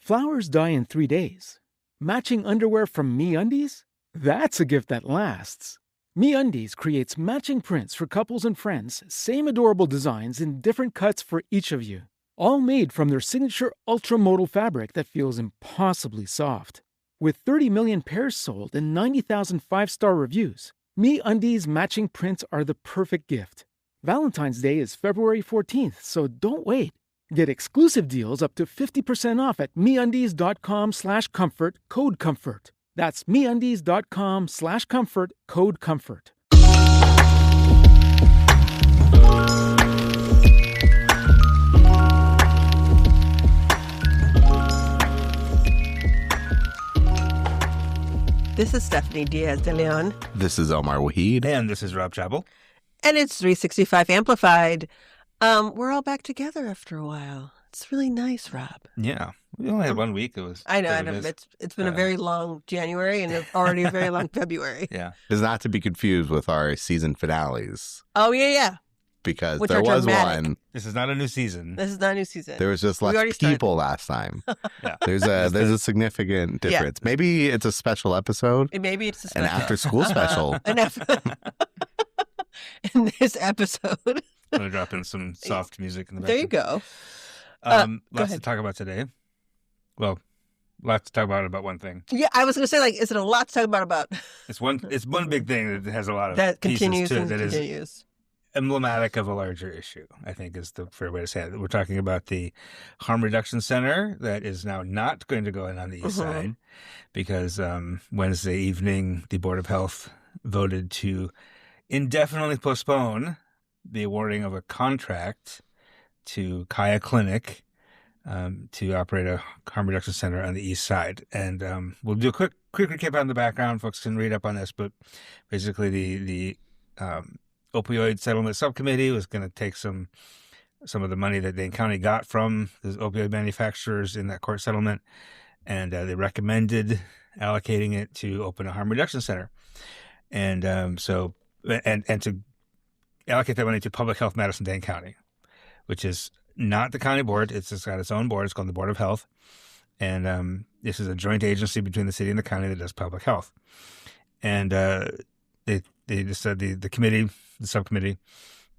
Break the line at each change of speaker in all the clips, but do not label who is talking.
Flowers die in 3 days. Matching underwear from MeUndies? That's a gift that lasts. MeUndies creates matching prints for couples and friends, same adorable designs in different cuts for each of you. All made from their signature ultra-modal fabric that feels impossibly soft. With 30 million pairs sold and 90,000 five-star reviews, MeUndies matching prints are the perfect gift. Valentine's Day is February 14th, so don't wait. Get exclusive deals up to 50% off at MeUndies.com/comfort, code COMFORT. That's MeUndies.com/comfort, code COMFORT.
This is Stephanie Diaz de Leon.
This is Omar Waheed.
And this is Rob Chabel.
And it's 365 Amplified. We're all back together after a while. It's really nice, Rob.
Yeah. We only had 1 week. It was.
I know. It's been a very long January and already a very long February.
Yeah.
It's not to be confused with our season finales.
Oh, yeah.
Because
Which
there was
dramatic.
one.
This is not a new season.
This is not a new season.
There was just less people last time.
Yeah.
There's a significant difference.
Yeah.
Maybe it's a special episode.
Maybe it's a
An
special.
after-school special.
In this episode.
I'm going to drop in some soft music in the
There
background.
you go.
Lots to talk about today. Well, lots to talk about one thing.
Yeah, I was going to say, is it a lot to talk about?
It's one big thing that has a lot of
That
pieces
continues
to it
and
that
continues.
is emblematic of a larger issue, I think is the fair way to say it. We're talking about the Harm Reduction Center that is now not going to go in on the east side because Wednesday evening, the Board of Health voted to indefinitely postpone the awarding of a contract to Kaya Clinic to operate a harm reduction center on the east side. And we'll do a quick recap on the background. Folks can read up on this, but basically the opioid settlement subcommittee was going to take some of the money that Dane County got from the opioid manufacturers in that court settlement, and they recommended allocating it to open a harm reduction center. And to allocate that money to Public Health Madison, Dane County, which is not the county board. It's got its own board. It's called the Board of Health. And this is a joint agency between the city and the county that does public health. And they just said the subcommittee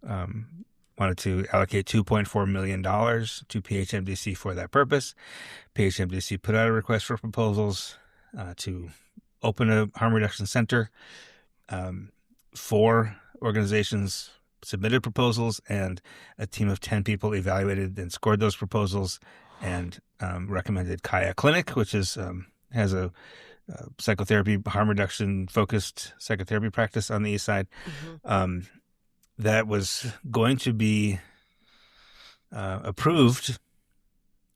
wanted to allocate $2.4 million to PHMDC for that purpose. PHMDC put out a request for proposals to open a harm reduction center. 4 organizations submitted proposals, and a team of 10 people evaluated and scored those proposals and recommended Kaya Clinic, which has a psychotherapy, harm reduction focused psychotherapy practice on the east side. That was going to be approved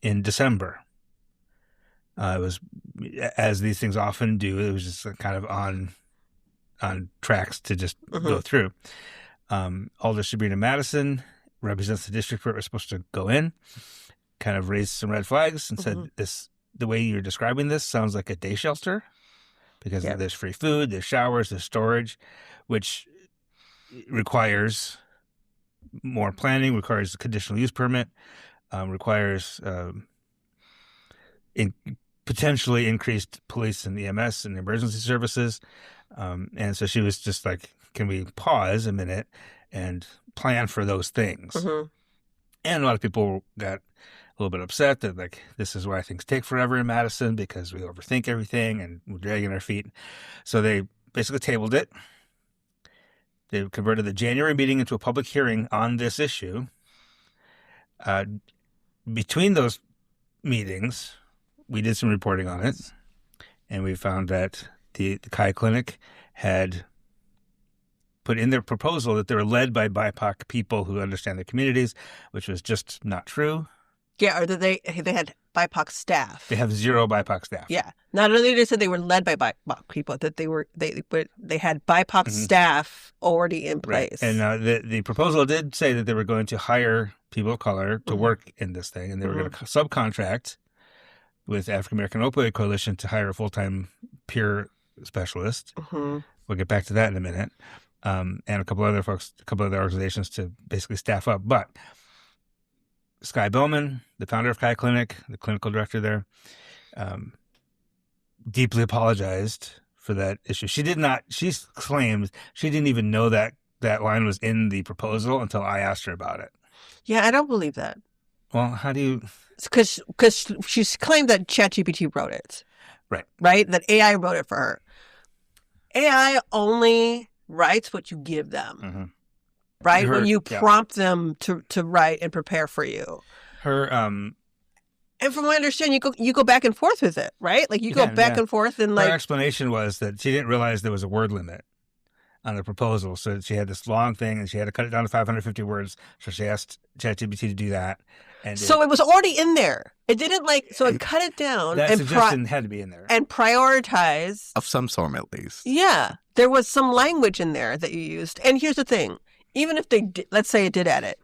in December. It was, as these things often do, it was just kind of on tracks to just go through. Alder Sabrina Madison represents the district where it was supposed to go in, kind of raised some red flags and said, the way you're describing this sounds like a day shelter because there's free food, there's showers, there's storage, which requires more planning, requires a conditional use permit, requires potentially increased police and EMS and emergency services. And so she was just like, can we pause a minute and plan for those things? And a lot of people got a little bit upset that, like, this is why things take forever in Madison because we overthink everything and we're dragging our feet. So they basically tabled it. They converted the January meeting into a public hearing on this issue. Between those meetings, we did some reporting on it, and we found that the Kaya Clinic had put in their proposal that they were led by BIPOC people who understand their communities, which was just not true.
Yeah, or that they had BIPOC staff.
They have 0 BIPOC staff.
Yeah. Not only they said they were led by BIPOC people, that they had BIPOC staff already in place.
Right. And the proposal did say that they were going to hire people of color to work in this thing, and they were going to subcontract with African American Opioid Coalition to hire a full-time peer specialist. We'll get back to that in a minute. And a couple other folks, a couple other organizations to basically staff up. But Skye Bowman, the founder of Kai Clinic, the clinical director there, deeply apologized for that issue. She claimed she didn't even know that line was in the proposal until I asked her about it.
Yeah, I don't believe that.
Well, how do you...
Because she's claimed that ChatGPT wrote it.
Right.
Right? That AI wrote it for her. AI only writes what you give them.
Mm-hmm.
Right? When you prompt them to write and prepare for you.
Her...
And from what I understand, you go back and forth with it, right? Like you go back and forth and like...
Her explanation was that she didn't realize there was a word limit on the proposal. So she had this long thing and she had to cut it down to 550 words. So she asked ChatGPT to do that. And
so it was already in there. It didn't so it cut it down.
That suggestion had to be in there.
And prioritize.
Of some sort, at least.
Yeah. There was some language in there that you used. And here's the thing. Even if they did, let's say it did edit.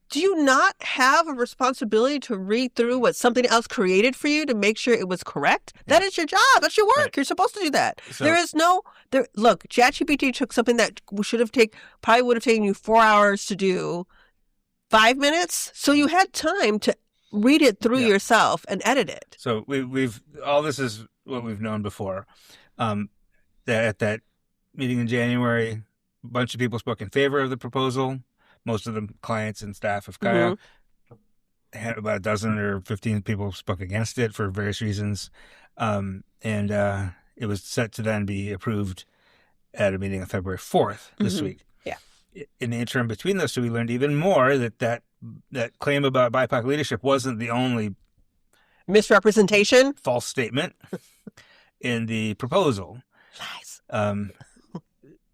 Do you not have a responsibility to read through what something else created for you to make sure it was correct? Yeah. That is your job. That's your work. Right. You're supposed to do that. So, look, ChatGPT took something that probably would have taken you 4 hours to do 5 minutes. So you had time to read it through yourself and edit it.
So we've all this is what we've known before. That at that meeting in January, a bunch of people spoke in favor of the proposal. Most of the clients and staff of Kaya had about a dozen or 15 people spoke against it for various reasons. And it was set to then be approved at a meeting on February 4th this week.
Yeah.
In the interim between those two, we learned even more that claim about BIPOC leadership wasn't the only
misrepresentation,
false statement in the proposal.
Lies.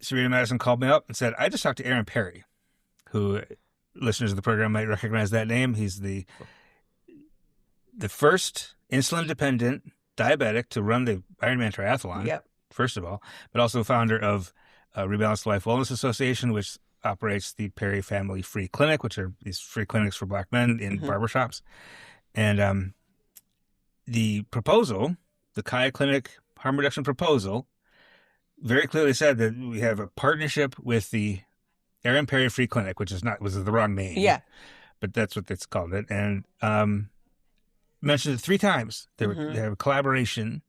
Serena Madison called me up and said, I just talked to Aaron Perry, who listeners of the program might recognize that name. He's the first insulin-dependent diabetic to run the Ironman triathlon, first of all, but also founder of Rebalanced Life Wellness Association, which operates the Perry Family Free Clinic, which are these free clinics for Black men in barbershops. And the proposal, the Kaya Clinic harm reduction proposal, very clearly said that we have a partnership with the Aaron Perry Free Clinic, which was the wrong name.
Yeah.
But that's what it's called it. And mentioned it 3 times. They have a collaboration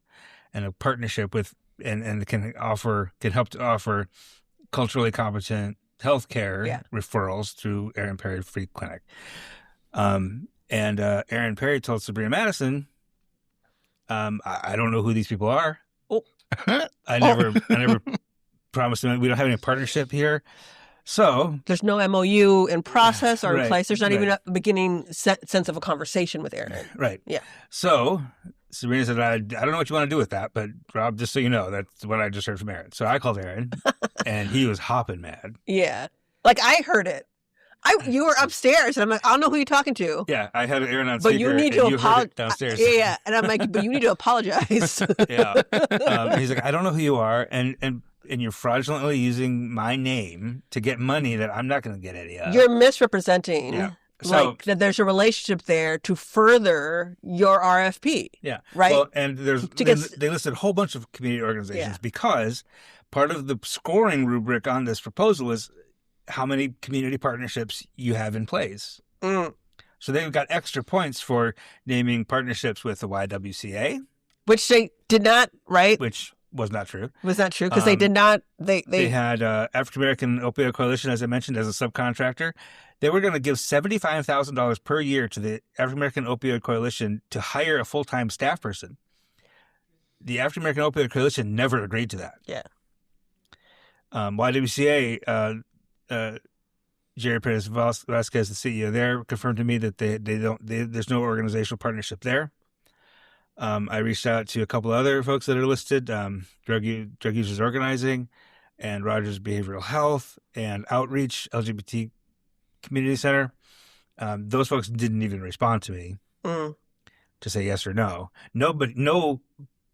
and a partnership with and can help to offer culturally competent healthcare referrals through Aaron Perry Free Clinic. And Aaron Perry told Sabrina Madison, I don't know who these people are.
Oh.
I never promised them. We don't have any partnership here. So
there's no MOU in process or in place. There's not even a beginning sense of a conversation with Aaron.
Right.
Yeah.
So Sabrina said, I don't know what you want to do with that, but Rob, just so you know, that's what I just heard from Aaron. So I called Aaron and he was hopping mad.
Yeah. Like I heard it. You were upstairs and I'm like, I don't know who you're talking to.
Yeah. I had Aaron on speaker.
But you need to apologize
downstairs.
Yeah. And I'm like, but you need to apologize.
Yeah. He's like, I don't know who you are. And you're fraudulently using my name to get money that I'm not going to get any of.
You're misrepresenting.
Yeah. So,
that there's a relationship there to further your RFP.
Yeah.
Right.
Well, and they listed a whole bunch of community organizations because part of the scoring rubric on this proposal is how many community partnerships you have in place. So they've got extra points for naming partnerships with the YWCA.
Which they did not, right?
Which was not true.
Was not true because they did not. They
had African American Opioid Coalition, as I mentioned, as a subcontractor. They were going to give $75,000 per year to the African American Opioid Coalition to hire a full-time staff person. The African American Opioid Coalition never agreed to that.
Yeah.
YWCA, Jerry Perez Vasquez, the CEO there, confirmed to me that there's no organizational partnership there. I reached out to a couple of other folks that are listed, Drug Users Organizing and Rogers Behavioral Health and Outreach LGBT Community Center. Those folks didn't even respond to me to say yes or no. Nobody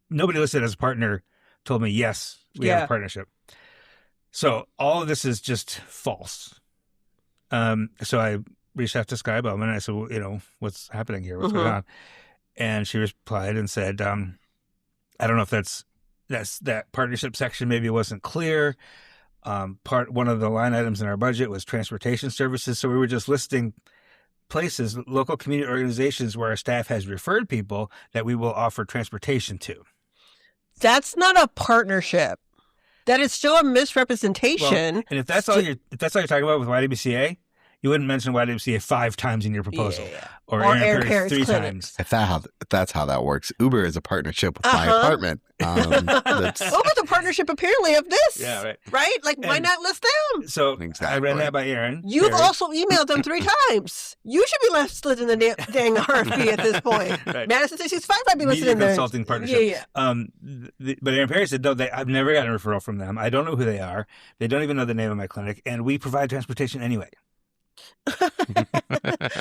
listed as a partner told me, yes, we have a partnership. So all of this is just false. So I reached out to Skye Bowman and I said, well, what's happening here? What's going on? And she replied and said, I don't know if that's that partnership section maybe wasn't clear. One of the line items in our budget was transportation services. So we were just listing places, local community organizations where our staff has referred people that we will offer transportation to.
That's not a partnership. That is still a misrepresentation.
Well, and if that's all you're talking about with YWCA, you wouldn't mention YWCA 5 times in your proposal, or Aaron Perry 3 times.
If that's how that works, Uber is a partnership with my apartment.
Uber's a partnership apparently of this.
Yeah,
right. Like, why not list them?
So
exactly.
I ran that by Aaron.
You've also emailed them 3 times. You should be listed in the dang RFP at this point.
Right.
Madison 65 might be listed in there.
Consulting partnership.
Yeah.
But Aaron Perry said, no, I've never gotten a referral from them. I don't know who they are. They don't even know the name of my clinic, and we provide transportation anyway.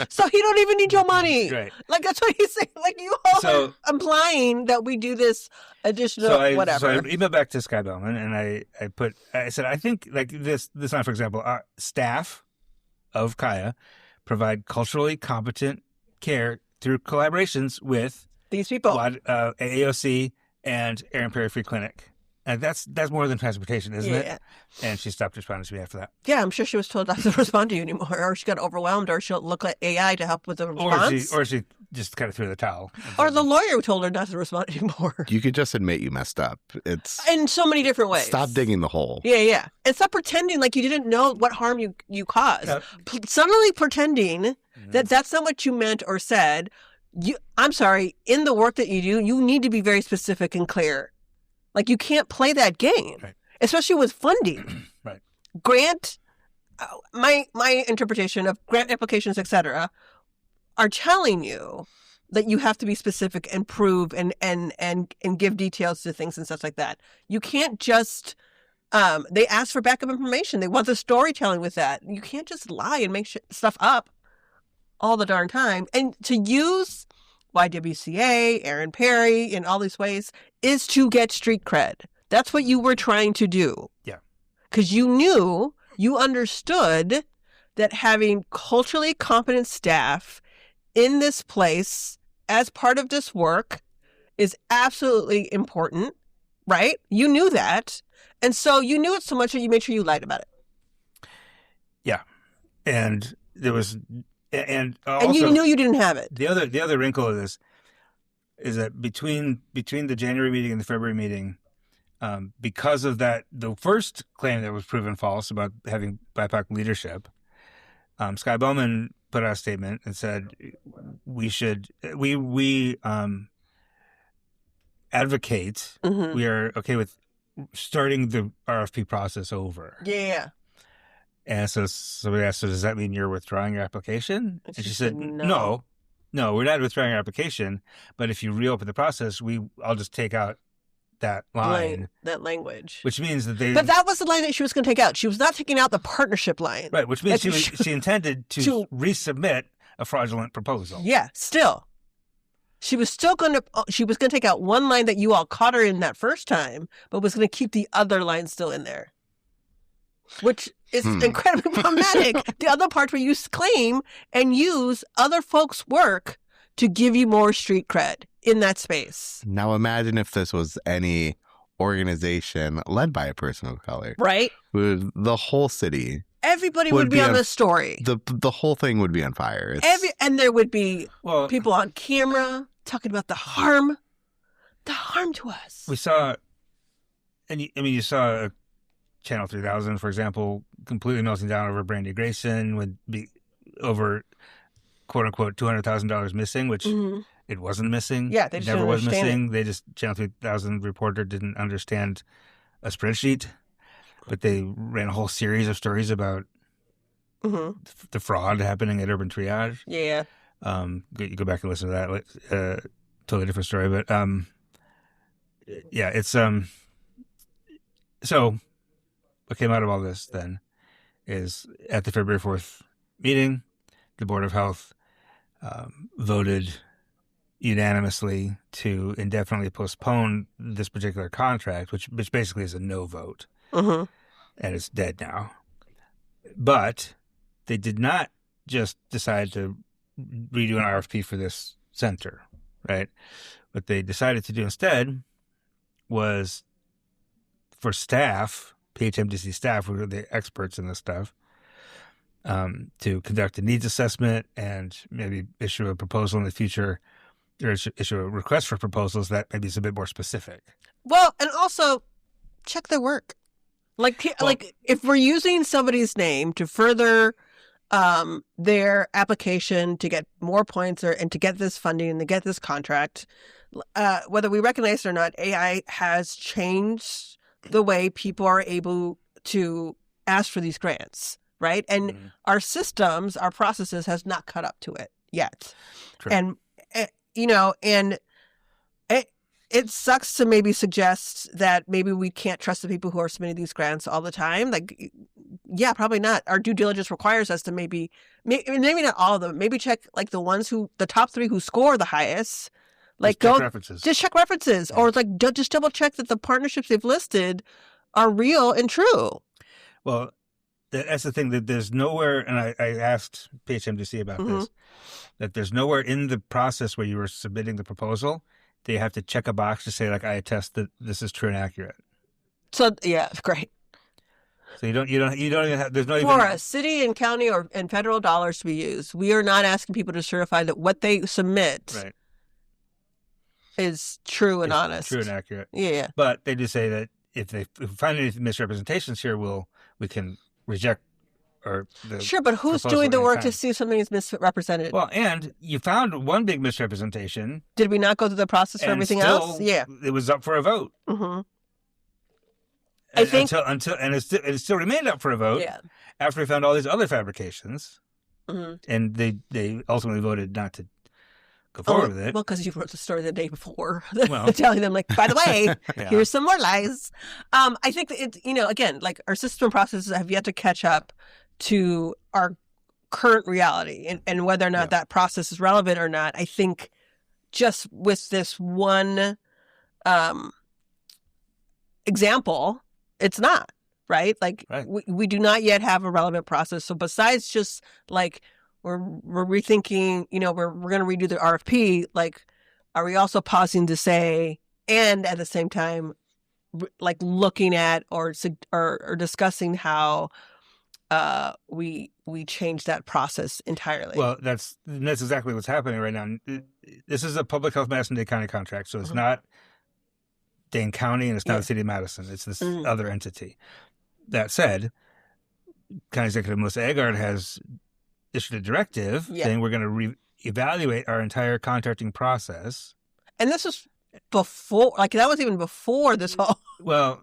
So he don't even need your money.
Right.
Like, that's what he's saying. Like, you all are implying that we do this additional whatever.
So I emailed back to Sky Bellman, and I said, I think, like this time, for example, our staff of Kaya provide culturally competent care through collaborations with
these people,
AAOC and Aaron Perry Free Clinic. And that's more than transportation, isn't it? And she stopped responding to me after that.
Yeah, I'm sure she was told not to respond to you anymore, or she got overwhelmed, or she'll look at AI to help with the response.
Or she just kind of threw the towel.
Or the lawyer told her not to respond anymore.
You could just admit you messed up. It's
in so many different ways.
Stop digging the hole.
Yeah. And stop pretending like you didn't know what harm you caused. Yep. Suddenly pretending that that's not what you meant or said. I'm sorry, in the work that you do, you need to be very specific and clear. Like, you can't play that game, especially with funding.
Right.
Grant, my interpretation of grant applications, etc., are telling you that you have to be specific and prove and give details to things and stuff like that. You can't just, they ask for backup information. They want the storytelling with that. You can't just lie and make stuff up all the darn time. And to use YWCA, Aaron Perry, in all these ways, is to get street cred. That's what you were trying to do.
Yeah.
Because you understood that having culturally competent staff in this place as part of this work is absolutely important, right? You knew that. And so you knew it so much that you made sure you lied about it.
Yeah. And there was... And
you knew you didn't have it.
The other wrinkle of this is that between the January meeting and the February meeting, because of that, the first claim that was proven false about having BIPOC leadership, Sky Bowman put out a statement and said we advocate, we are okay with starting the RFP process over.
Yeah.
And so somebody asked her, does that mean you're withdrawing your application? And she said, no, we're not withdrawing your application. But if you reopen the process, I'll just take out that line.
That language.
Which means that
But that was the line that she was going to take out. She was not taking out the partnership line.
Right, which means she intended to resubmit a fraudulent proposal.
Yeah, still. She was going to take out one line that you all caught her in that first time, but was going to keep the other line still in there. Which is incredibly problematic. The other part where you claim and use other folks' work to give you more street cred in that space.
Now imagine if this was any organization led by a person of color.
Right.
The whole city.
Everybody would be on the story.
The whole thing would be on fire.
And there would be people on camera talking about the harm to us.
We saw, you saw Channel 3000, for example, completely melting down over Brandy Grayson, would be over, quote unquote, $200,000 missing, which it wasn't missing.
Yeah, they just
never was missing.
It.
Channel 3000 reporter didn't understand a spreadsheet, but they ran a whole series of stories about the fraud happening at Urban Triage.
Yeah.
You go back and listen to that. Totally different story, but it's so. What came out of all this then is at the February 4th meeting, the Board of Health voted unanimously to indefinitely postpone this particular contract, which basically is a no vote, and it's dead now. But they did not just decide to redo an RFP for this center, right? What they decided to do instead was for staff, PHMDC staff, who are the experts in this stuff, to conduct a needs assessment and maybe issue a proposal in the future, or issue a request for proposals that maybe is a bit more specific.
Well, and also check their work. Like if we're using somebody's name to further their application to get more points and to get this funding and to get this contract, whether we recognize it or not, AI has changed the way people are able to ask for these grants, right? And our systems, our processes has not caught up to it yet.
True.
And, and it sucks to maybe suggest that maybe we can't trust the people who are submitting these grants all the time. Like, yeah, probably not. Our due diligence requires us to maybe not all of them, maybe check like the top 3 who score the highest. Like just check references, or like just double check that the partnerships they've listed are real and true.
Well, that's the thing, that there's nowhere, and I asked PHMDC about this, that there's nowhere in the process where you were submitting the proposal that you have to check a box to say, like, I attest that this is true and accurate.
So yeah, great.
So you don't even have, there's no even
for a city and county and federal dollars to be used. We are not asking people to certify that what they submit is true and honest,
true and accurate.
Yeah.
But they do say that if we find any misrepresentations here, we can reject
sure, but who's doing the work to see if something is misrepresented?
Well, and you found one big misrepresentation.
Did we not go through the process for everything else? Yeah,
it was up for a vote.
I think
until it still remained up for a vote.
Yeah.
After we found all these other fabrications, and they ultimately voted not to go forward with it.
Well, because you wrote the story the day before, telling them, like, by the way, here's some more lies. I think that it's, again, like our system processes have yet to catch up to our current reality, and whether or not that process is relevant or not. I think just with this one example, it's not, right? Like we do not yet have a relevant process. So besides just like we're rethinking, we're going to redo the RFP, like, are we also pausing to say, and at the same time, like looking at or discussing how we change that process entirely?
Well, that's exactly what's happening right now. This is a public health Madison-Dade County contract, so it's not Dane County and it's not the city of Madison. It's this other entity. That said, County Executive Melissa Agard has issued a directive saying we're going to reevaluate our entire contracting process.
And this was before, like that was even before this whole.
Well,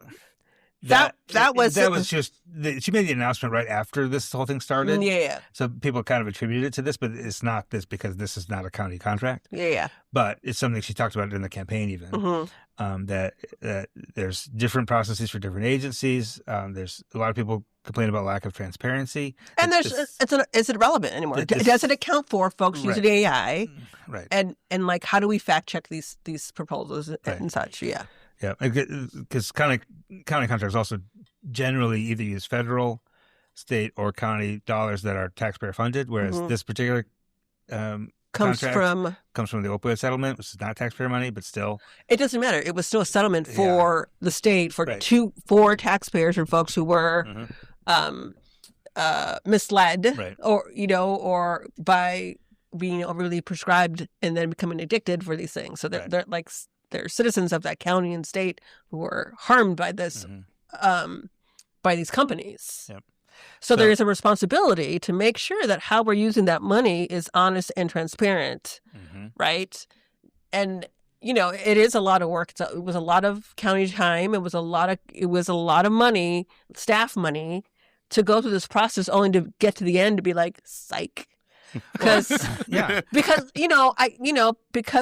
that was just she made the announcement right after this whole thing started.
Yeah.
So people kind of attributed it to this, but it's not this because this is not a county contract.
Yeah.
But it's something she talked about in the campaign even. That there's different processes for different agencies. There's a lot of people complain about lack of transparency. And
is it relevant anymore? Does it account for folks using AI?
Right.
And like, how do we fact check these proposals and such? Yeah.
Yeah, because county contracts also generally either use federal, state, or county dollars that are taxpayer funded, whereas this particular
comes from
the opioid settlement, which is not taxpayer money, but still.
It doesn't matter. It was still a settlement for the state for taxpayers and folks who were misled, or by being overly prescribed and then becoming addicted for these things. So they're like. They're citizens of that county and state who were harmed by this, by these companies.
Yep.
So there is a responsibility to make sure that how we're using that money is honest and transparent, right? And it is a lot of work. It was a lot of county time. It was a lot of money, staff money, to go through this process, only to get to the end to be like, psych. Because because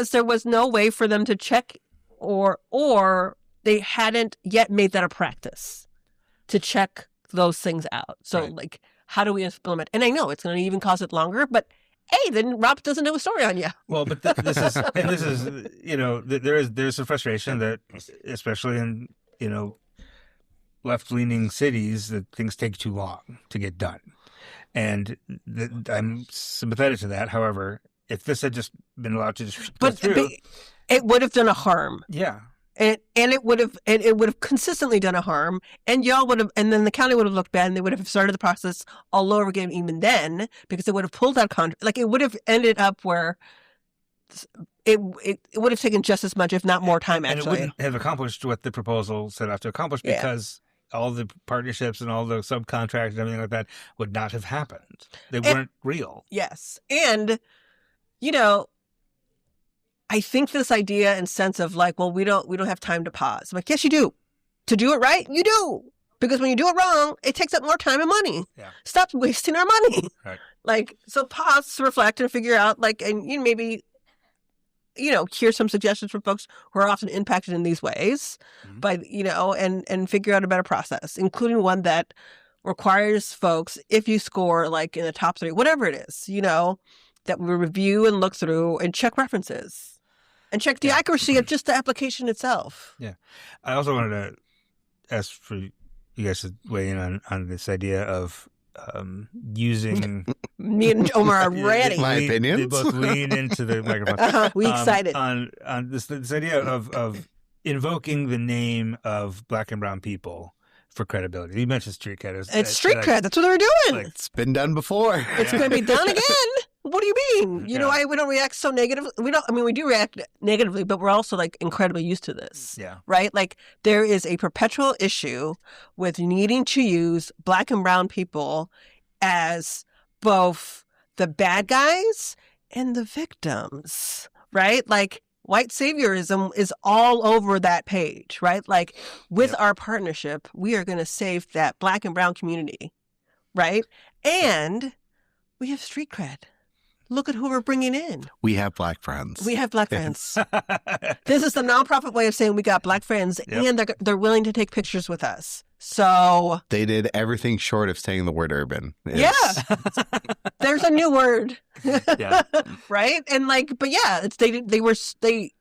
there was no way for them to check, or they hadn't yet made that a practice to check those things out. So like, how do we implement? And I know it's going to even cause it longer, but hey, then Rob doesn't know a story on you.
Well, but this is there's some frustration that, especially in left-leaning cities, that things take too long to get done. And I'm sympathetic to that. However, if this had just been allowed to just go through,
it would have done a harm.
Yeah.
And it would have consistently done a harm, and y'all would have, and then the county would have looked bad, and they would have started the process all over again even then, because it would have pulled that contract. Like, it would have ended up where it would have taken just as much, if not more time, actually.
And it wouldn't have accomplished what the proposal set out to accomplish, because all the partnerships and all the subcontracts and everything like that would not have happened. They weren't real.
Yes. And, you know, I think this idea and sense of like, well, we don't have time to pause. I'm like, yes, you do. To do it right, you do. Because when you do it wrong, it takes up more time and money.
Yeah.
Stop wasting our money.
Right.
Like, so pause, reflect, and figure out, like, and you maybe, you know, hear some suggestions from folks who are often impacted in these ways, by, you know, and figure out a better process, including one that requires folks, if you score like in the top 3, whatever it is, you know, that we review and look through and check references and check the accuracy of just the application itself.
Yeah. I also wanted to ask for you guys to weigh in on this idea of using...
Me and Omar are ready.
My opinions?
They both lean into the microphone.
We excited.
On this idea of invoking the name of Black and brown people for credibility. You mentioned street cred.
It's street cred. That's what they're doing.
Like,
It's been done before.
It's going to be done again. What do you mean? You know why we don't react so negatively? We do react negatively, but we're also like incredibly used to this.
Yeah.
Right? Like, there is a perpetual issue with needing to use Black and brown people as both the bad guys and the victims. Right? Like, white saviorism is all over that page, right? Like, with our partnership, we are going to save that Black and brown community. Right? And we have street cred. Look at who we're bringing in.
We have Black friends.
We have Black friends. This is the nonprofit way of saying we got Black friends, and they're willing to take pictures with us. So
They did everything short of saying the word urban.
yeah, there's a new word.
Yeah.
Right? And like, but yeah, it's they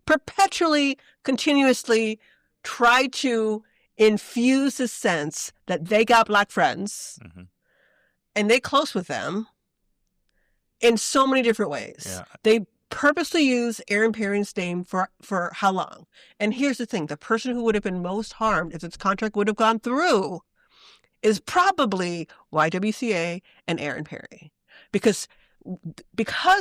perpetually, continuously try to infuse the sense that they got Black friends, and they close with them. In so many different ways. Yeah. They purposely use Aaron Perry's name for how long? And here's the thing. The person who would have been most harmed if this contract would have gone through is probably YWCA and Aaron Perry. Because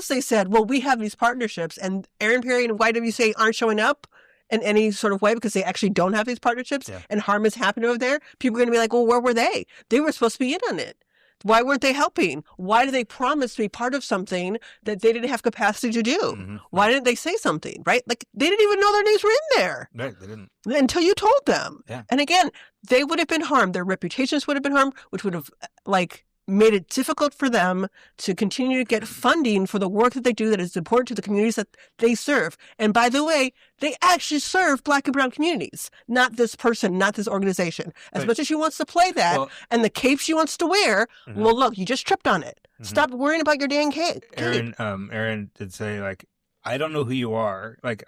they said, well, we have these partnerships, and Aaron Perry and YWCA aren't showing up in any sort of way because they actually don't have these partnerships, and harm is happening over there. People are going to be like, well, where were they? They were supposed to be in on it. Why weren't they helping? Why did they promise to be part of something that they didn't have capacity to do? Why didn't they say something, right? Like, they didn't even know their names were in there.
Right, they didn't.
Until you told them.
Yeah.
And again, they would have been harmed. Their reputations would have been harmed, which would have, like, made it difficult for them to continue to get funding for the work that they do that is important to the communities that they serve. And by the way, they actually serve Black and brown communities, not this person, not this organization. As much as she wants to play that, and the cape she wants to wear, well, look, you just tripped on it. Stop worrying about your dang cape.
Aaron did say, like, I don't know who you are. Like,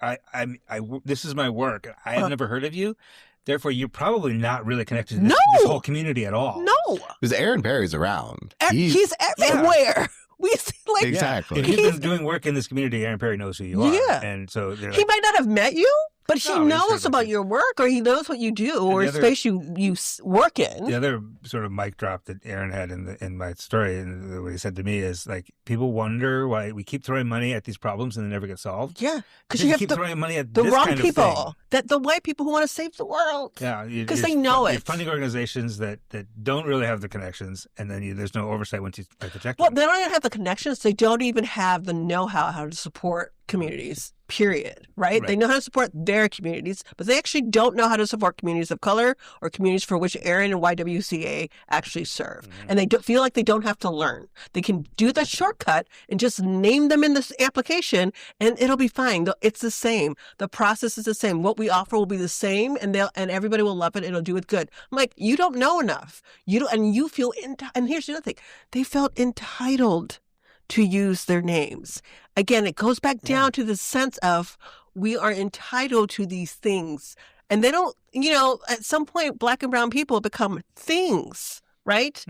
this is my work. I have never heard of you. Therefore, you're probably not really connected to this whole community at all.
No.
Because Aaron Perry's around.
He's everywhere. We see, like,
exactly.
If you've been doing work in this community, Aaron Perry knows who you are.
Yeah.
And so
he might not have met you, but he knows about your work, or he knows what you do, or space you work in.
The other sort of mic drop that Aaron had in my story, and what he said to me is, like, people wonder why we keep throwing money at these problems and they never get solved.
Yeah, because you have
keep throwing money at
the
this
wrong
kind
people,
of thing.
that the white people who want to save the world.
Yeah,
because they know it.
You're funding organizations that don't really have the connections, and then there's no oversight once you write the check.
Well, they don't even have the connections. They don't even have the know-how how to support communities. Period. Right? They know how to support their communities, but they actually don't know how to support communities of color or communities for which Aaron and YWCA actually serve. And they feel like they don't have to learn. They can do the shortcut and just name them in this application, and it'll be fine. It's the same. The process is the same. What we offer will be the same, and everybody will love it. It'll do it good. I'm like, you don't know enough. You feel and here's the other thing. They felt entitled to use their names. Again, it goes back down to the sense of we are entitled to these things. And they don't, at some point, Black and brown people become things, right?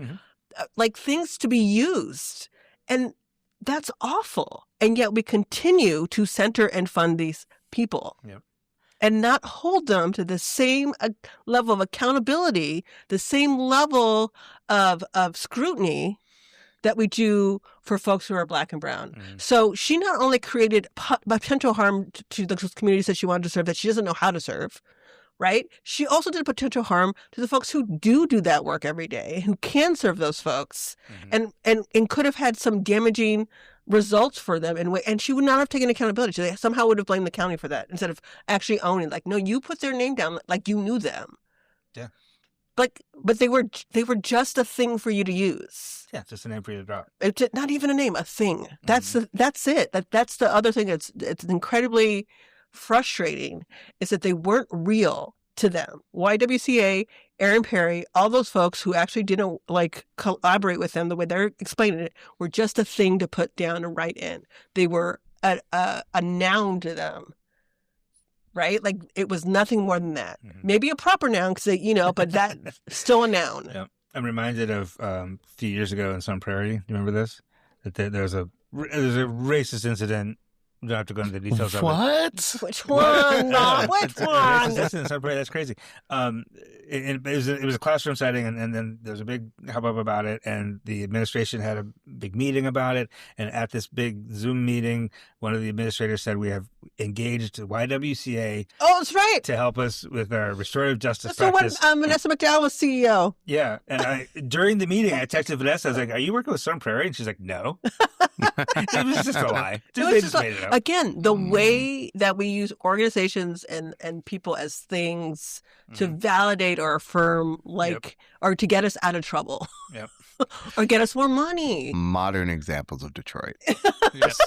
Like things to be used. And that's awful. And yet we continue to center and fund these people.
Yep.
and not hold them to the same level of accountability, the same level of scrutiny that we do for folks who are Black and brown. So she not only created potential harm to the communities that she wanted to serve that she doesn't know how to serve, right? She also did potential harm to the folks who do that work every day, who can serve those folks, and could have had some damaging results for them. And she would not have taken accountability. She somehow would have blamed the county for that instead of actually owning, like, no, you put their name down like you knew them. Yeah. But they were just a thing for you to use.
Yeah, just a name for you to drop.
It's not even a name, a thing. That's it. That's the other thing that's incredibly frustrating, is that they weren't real to them. YWCA, Aaron Perry, all those folks who actually didn't collaborate with them the way they're explaining it were just a thing to put down and write in. They were a noun to them. Right? Like, it was nothing more than that. Maybe a proper noun, because but that's still a noun.
Yeah. I'm reminded of a few years ago in Sun Prairie. Do you remember this? That there was a racist incident. We don't have to go into the details of it.
What?
Which one? No, which one?
That's crazy. It was a classroom setting, and then there was a big hubbub about it, and the administration had a big meeting about it. And at this big Zoom meeting, one of the administrators said, "We have engaged YWCA.
Oh, that's right.
To help us with our restorative justice
So
practice."
when Vanessa McDowell was CEO.
Yeah, and during the meeting, I texted Vanessa. I was like, "Are you working with Sun Prairie?" And she's like, "No." It was just a lie. They just made it up.
Again, the way that we use organizations and people as things to validate or affirm, or to get us out of trouble, or get us more money.
Modern examples of Detroit.
Yes.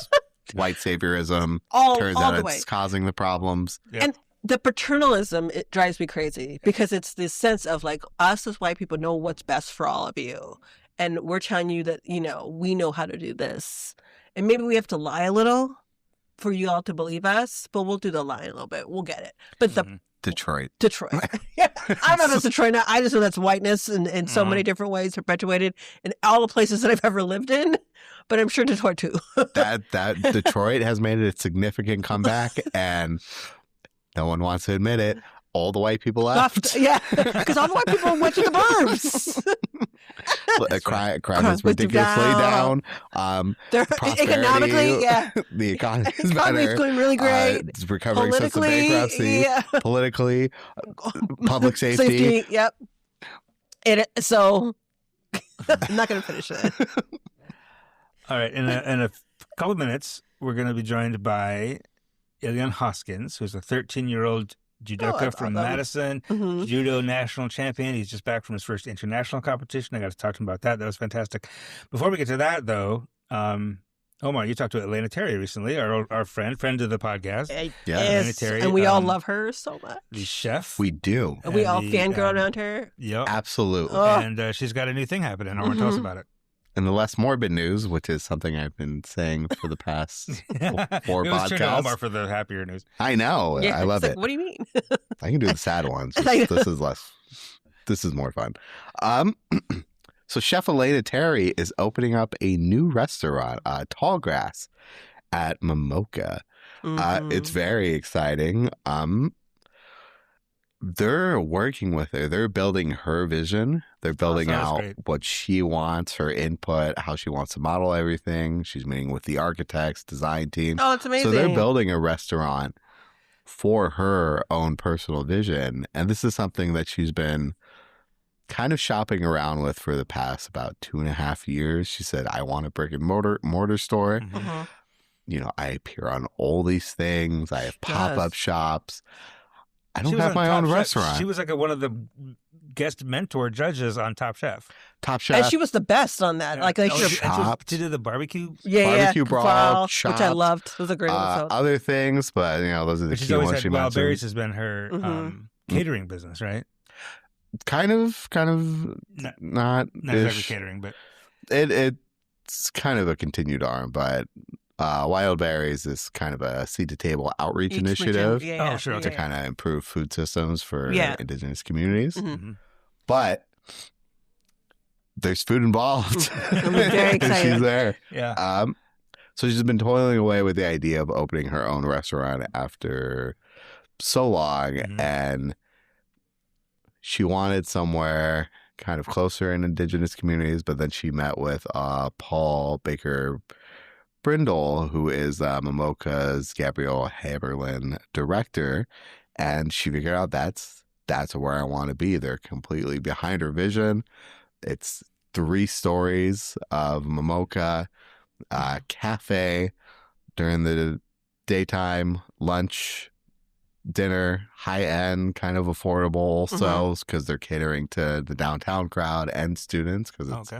White saviorism. Turns
all
out
the way.
it's causing the problems.
Yep.
And the paternalism, it drives me crazy, because it's this sense of like, us as white people know what's best for all of you. And we're telling you that, we know how to do this. And maybe we have to lie a little for you all to believe us, but we'll do the lying a little bit. We'll get it. But
Detroit.
Yeah. I don't know if it's Detroit now. I just know that's whiteness in so many different ways, perpetuated in all the places that I've ever lived in. But I'm sure Detroit too.
that Detroit has made a significant comeback, and no one wants to admit it. All the white people left.
Yeah, because all the white people went to the burbs.
Crime is ridiculously down.
They're economically,
the economy is
economy's going really great.
It's recovering since the bankruptcy. Politically, public safety.
Yep. So, I'm not going to finish that.
All right, in a couple of minutes, we're going to be joined by Iliyan Hoskins, who's a 13-year-old judoka from Madison, judo national champion. He's just back from his first international competition. I got to talk to him about that. That was fantastic. Before we get to that, though, Omar, you talked to Elena Terry recently, our friend of the podcast.
Yes,
Elena Terry,
and we all love her so much.
The chef.
We do.
And we all fangirl around her.
Yep. Absolutely.
And she's got a new thing happening. Omar, tell us about it.
And the less morbid news, which is something I've been saying for the past 4 podcasts.
Turn to Omar for the happier news.
I know.
Yeah,
I love it.
What do you mean?
I can do the sad ones. This is more fun. So Chef Elena Terry is opening up a new restaurant, Tallgrass, at Momoka. It's very exciting. They're working with her. They're building her vision. They're building out what she wants, her input, how she wants to model everything. She's meeting with the architects, design team.
Oh, it's amazing.
So they're building a restaurant for her own personal vision. And this is something that she's been kind of shopping around with for the past about 2.5 years. She said, I want a brick and mortar store. I appear on all these things. I have pop-up shops. I don't have my own restaurant.
She was like one of the guest mentor judges on Top Chef.
And she was the best on that.
She did the barbecue.
Barbecue brawl,
which I loved. It was a great episode.
Other things, but those are the key ones she mentioned.
Wild Berries has been her catering business, right?
Kind of not
exactly catering, but
it's kind of a continued arm, but Wild Berries is kind of a seed-to-table outreach initiative to kind of improve food systems for indigenous communities. But there's food involved.
I'm very excited.
She's there.
Yeah.
So she's been toiling away with the idea of opening her own restaurant after so long, and she wanted somewhere kind of closer in indigenous communities, but then she met with Paul Baker Brindle, who is Momoka's Gabrielle Haberlin director, and she figured out that's where I want to be. They're completely behind her vision. It's 3 stories of Momoka, cafe during the daytime, lunch, dinner, high end, kind of affordable also, because they're catering to the downtown crowd and students, because it's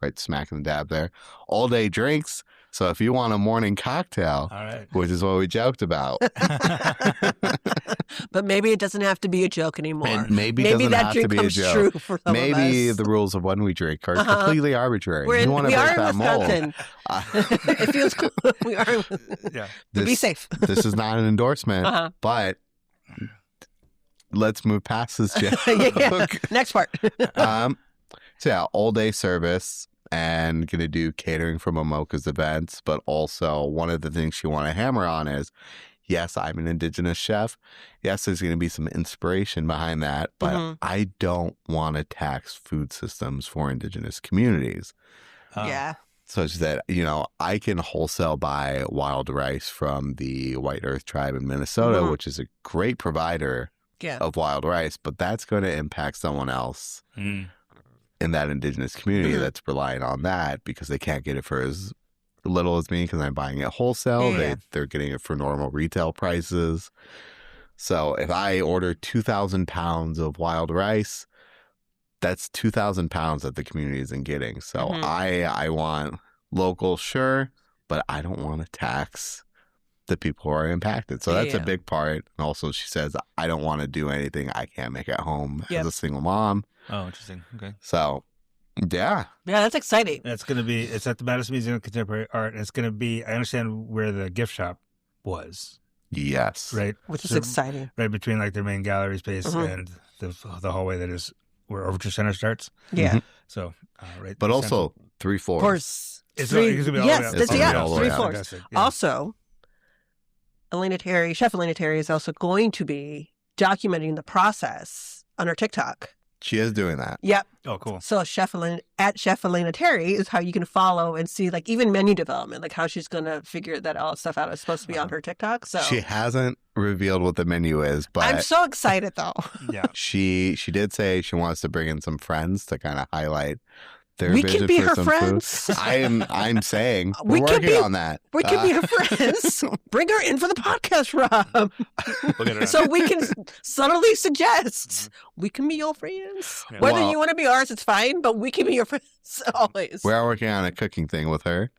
right smack in the dab there. All day drinks. So if you want a morning cocktail, which is what we joked about.
But maybe it doesn't have to be a joke anymore.
Maybe
that dream comes true for some
Maybe
of us.
The rules of when we drink are completely arbitrary.
We are
break
in
that
Wisconsin. It feels cool. We are. Be safe.
This is not an endorsement, but let's move past this joke.
Next part.
So yeah, all day service. And going to do catering for Momoka's events. But also one of the things she want to hammer on is, yes, I'm an indigenous chef. Yes, there's going to be some inspiration behind that. But I don't want to tax food systems for indigenous communities. So she said, I can wholesale buy wild rice from the White Earth tribe in Minnesota, which is a great provider of wild rice. But that's going to impact someone else. In that indigenous community that's relying on that, because they can't get it for as little as me because I'm buying it wholesale. They're getting it for normal retail prices. So if I order 2,000 pounds of wild rice, that's 2,000 pounds that the community isn't getting. So I want local, sure, but I don't want to tax the people who are impacted. So that's a big part. And also she says, I don't want to do anything I can't make at home as a single mom.
Oh, interesting. Okay.
So, yeah,
that's exciting.
It's at the Madison Museum of Contemporary Art. And it's going to be, I understand where the gift shop was.
Yes.
Right.
Which is exciting.
Right between like their main gallery space and the hallway that is where Overture Center starts.
Yeah.
So, right.
But also 3 floors.
Of course.
It's 3 floors.
Yeah. Also, Chef Elena Terry is also going to be documenting the process on her TikTok.
She is doing that.
Yep.
Oh, cool.
So Chef Elena Terry is how you can follow and see like even menu development, like how she's going to figure that all stuff out. It's supposed to be on her TikTok. So
she hasn't revealed what the menu is, but
I'm so excited though.
Yeah.
She did say she wants to bring in some friends to kind of highlight their
we
vision
can be
for
her
some
friends.
Food. I'm saying we're working on that.
We can be her friends. Bring her in for the podcast, Rob. So we can subtly suggest we can be your friends. Yeah. Whether you want to be ours, it's fine, but we can be your friends always.
We are working on a cooking thing with her,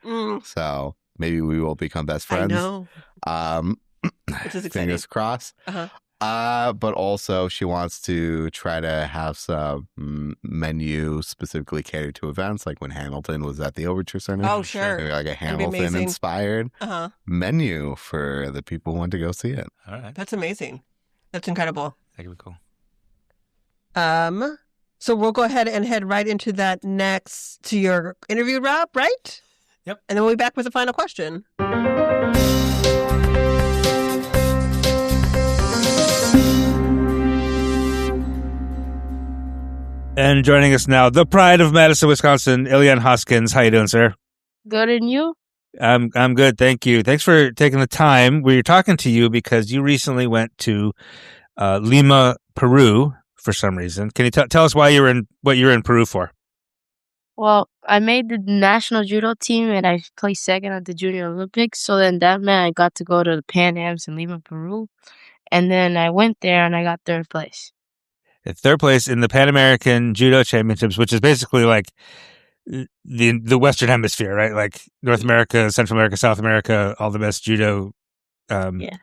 so maybe we will become best friends.
I know. Which is exciting.
Fingers crossed. But also she wants to try to have some menu specifically catered to events, like when Hamilton was at the Overture Center.
Oh, sure.
Maybe like a Hamilton-inspired menu for the people who want to go see it.
All right.
That's amazing. That's incredible.
That could be cool.
So we'll go ahead and head right into that next to your interview, Rob, right?
Yep.
And then we'll be back with the final question.
And joining us now, the pride of Madison, Wisconsin, Iliyan Hoskins. How you doing, sir?
Good, and you?
I'm good, thank you. Thanks for taking the time. We're talking to you because you recently went to Lima, Peru, for some reason. Can you tell us why what you were in Peru for?
Well, I made the national judo team, and I placed second at the Junior Olympics. So then that meant I got to go to the Pan Ams in Lima, Peru. And then I went there, and I got third place.
Third place in the Pan American Judo Championships, which is basically like the Western Hemisphere, right? Like North America, Central America, South America, all the best judo.
Yeah.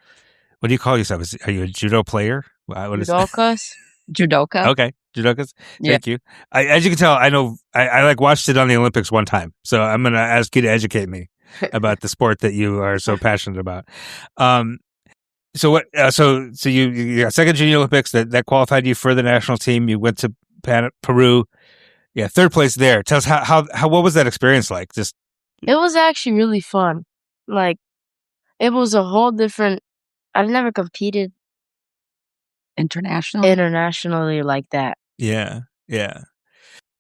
What do you call yourself? Are you a judo player?
Judokas? Judoka.
Okay, judokas.
Yeah.
Thank you. As you can tell, I know I like watched it on the Olympics one time, so I'm going to ask you to educate me about the sport that you are so passionate about. So what? So you got second Junior Olympics that qualified you for the national team. You went to Peru, third place there. Tell us how what was that experience like? It
was actually really fun. Like it was a whole different. I've never competed internationally like that.
Yeah.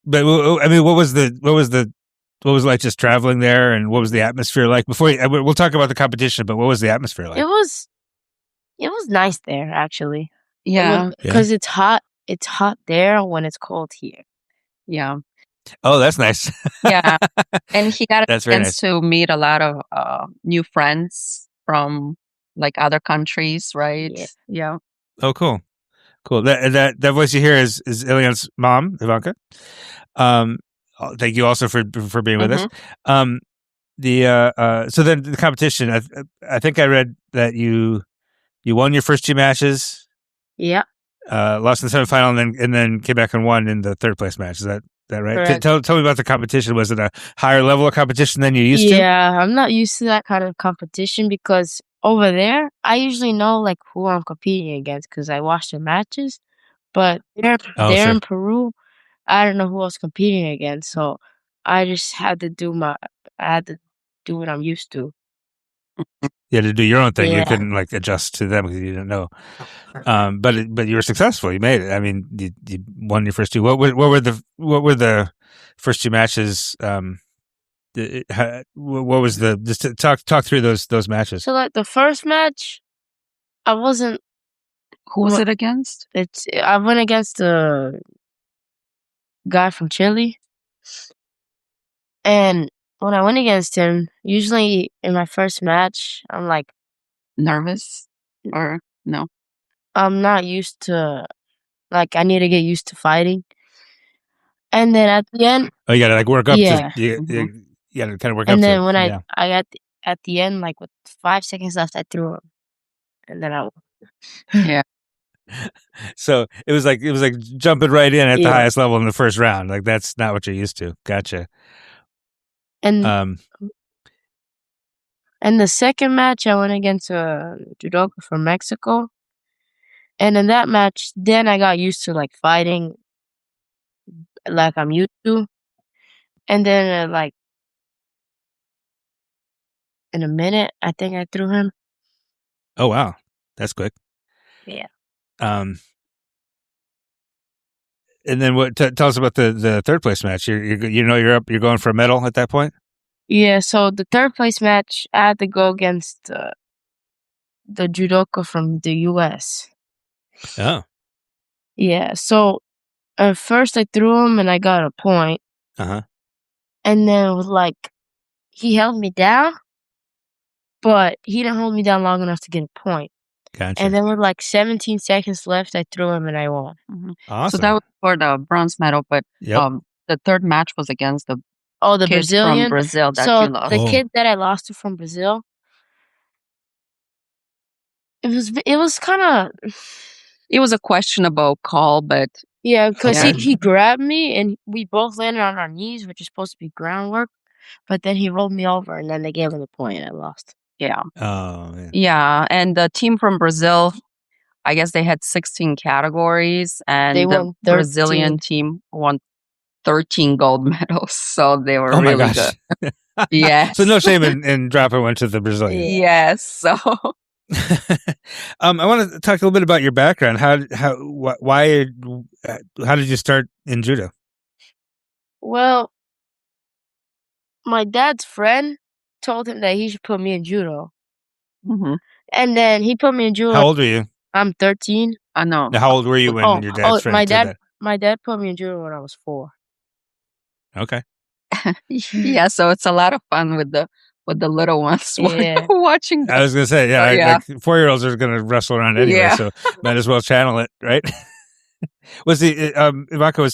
But I mean, what was it like just traveling there, and what was the atmosphere like? We'll talk about the competition, but what was the atmosphere like?
It was nice there, actually.
Yeah.
Because it's hot. It's hot there when it's cold here.
Yeah.
Oh, that's nice.
Yeah. And he got a
That's very
chance to meet a lot of new friends from other countries, right? Yeah.
Oh, cool. That voice you hear is Iliyan's mom, Ivanka. Thank you also for being with us. So then the competition. I think I read that you won your first 2 matches.
Yeah.
Lost in the semifinal and then came back and won in the 3rd place match. Is that right? Tell me about the competition. Was it a higher level of competition than you used to?
Yeah, I'm not used to that kind of competition because over there, I usually know who I'm competing against because I watch the matches. But there in Peru, I don't know who I was competing against, so I just had to do what I'm used to.
You had to do your own thing.
Yeah.
You couldn't adjust to them because you didn't know. But you were successful. You made it. I mean, you won your first 2. What were the first 2 matches? What was just to talk through those matches?
So the first match, I wasn't.
Who was it against?
I went against a guy from Chile, and when I went against him, usually in my first match, I'm
nervous or no?
I'm not used to. I need to get used to fighting, and then at the end,
you got to work up.
Yeah.
You got to kind of work
and
up.
then when I got at the end, with 5 seconds left, I threw him, and then I won.
Yeah.
So it was like jumping right in at the
Yeah.
highest level in the first round. That's not what you're used to. Gotcha.
And the second match, I went against a judoka from Mexico. And in that match, then I got used to fighting like I'm used to. And then in a minute, I think I threw him.
Oh wow, that's quick.
Yeah.
And then tell us about the 3rd place match. You're up. You're going for a medal at that point.
Yeah. So the 3rd place match, I had to go against the judoka from the U.S.
Oh.
Yeah. So at first I threw him and I got a point.
Uh-huh.
And then it was he held me down, but he didn't hold me down long enough to get a point.
Gotcha.
And then with 17 seconds left, I threw him and I won.
Awesome.
So that was for the bronze medal, but
Yep.
The 3rd match was against the
the
kids
Brazilian
from Brazil that
so
you lost.
the kid that I lost to from Brazil, it was kind of.
It was a questionable call, but
Yeah, because
Okay.
he grabbed me and we both landed on our knees, which is supposed to be groundwork. But then he rolled me over and then they gave him the point and I lost.
yeah.
Oh man.
Yeah, and the team from Brazil, I guess they had 16 categories, and
They
the
won 13.
Brazilian team won 13 gold medals, so they were
Oh my
really
gosh.
good. Yes.
So no shame in dropping one to the Brazilian.
Yeah.
Yes. So
I want to talk a little bit about your background. How did you start in judo?
Well, my dad's friend told him that he should put me in judo.
mhm.
And then he put me in judo.
How old were you?
I'm 13.
I know.
How old were you when your dad's friend
my
said
dad
that?
my dad put me in judo when I was 4.
Okay.
Yeah, so it's a lot of fun with the little ones
Yeah.
watching.
I was gonna say,
Oh, yeah.
4-year-olds are gonna wrestle around anyway,
Yeah.
so might as well channel it, right? Was he Ivanka?